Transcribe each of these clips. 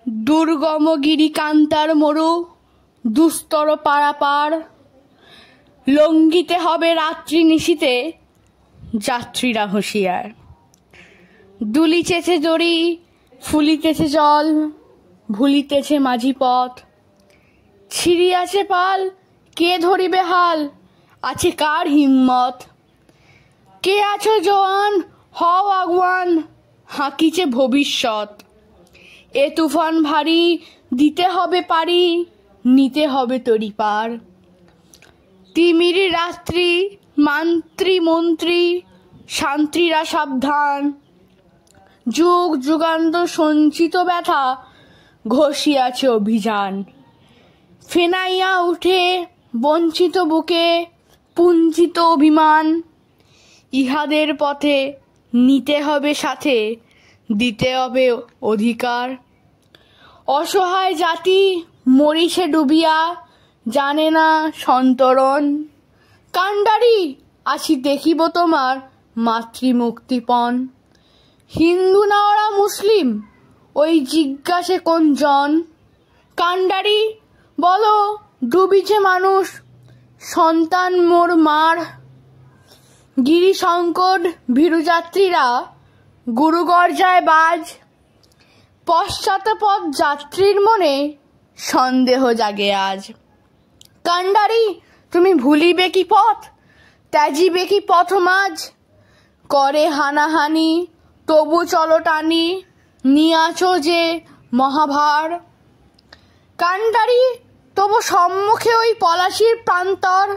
দুর্গম গিরি কান্তার মরু দুস্তর পারাপার, লঙ্ঘিতে হবে রাত্রি নিশীতে যাত্রীরা হুঁশিয়ার। দুলিতেছে দড়ি, ফুলিতেছে জল, ভুলিতেছে মাঝি পথ। ছিড়িয়াছে পাল, কে ধরিবে হাল, আছে কার হিম্মত? কে আছো জোয়ান, হও আগুয়ান, হাঁকিছে ভবিষ্যৎ। এ তুফান ভারী, দিতে হবে পারি, নিতে হবে তরি পার। তিমিরি রাত্রি, মান্ত্রী মন্ত্রী শান্ত্রীরা সাবধান। যুগ যুগান্তর সঞ্চিত ব্যথা ঘষিয়াছে অভিযান। ফেনাইয়া উঠে বঞ্চিত বুকে পুঞ্জিত অভিমান। ইহাদের পথে নিতে হবে সাথে, দিতে হবে অধিকার। অসহায় জাতি মরিছে ডুবিয়া, জানে না সন্তরণ। কান্ডারি আছি দেখিব তোমার মাতৃমুক্তিপণ। হিন্দু না ওরা মুসলিম, ওই জিজ্ঞাসে কোন জন? কান্ডারি বলো, ডুবিছে মানুষ, সন্তান মোর মার। গিরি সংকট ভীরুযাত্রীরা গুরুগর্জায় বাজ। পশ্চাৎপদ যাত্রীর মনে সন্দেহ জাগে আজ। কান্ডারি তুমি ভুলিবে কি পথ, ত্যাজিবে কি পথ মাঝ? করে হানাহানি তবু চলো টানি, নিয়াছো যে মহাভার। কান্ডারি তবু সম্মুখে ওই পলাশির প্রান্তর।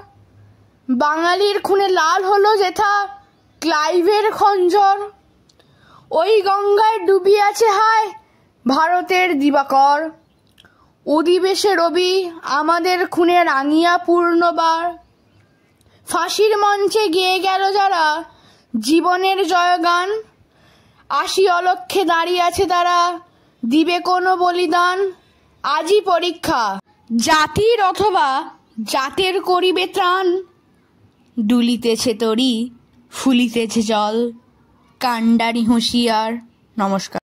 বাঙালির খুনে লাল হলো যেথা ক্লাইভের খঞ্জর। ওই গঙ্গায় ডুবিয়াছে হায় ভারতের দিবাকর। অধিবেশে রবি আমাদের খুনে রাঙিয়া পূর্ণবার। ফাঁসির মঞ্চে গেয়ে গেল যারা জীবনের জয়গান। আশি অলক্ষে দাঁড়িয়ে আছে তারা, দিবে কোনো বলিদান। আজই পরীক্ষা জাতির অথবা জাতের করিবে ত্রাণ। দুলিতেছে তরি, ফুলিতেছে জল, কান্ডারি হুঁশিয়ার। নমস্কার।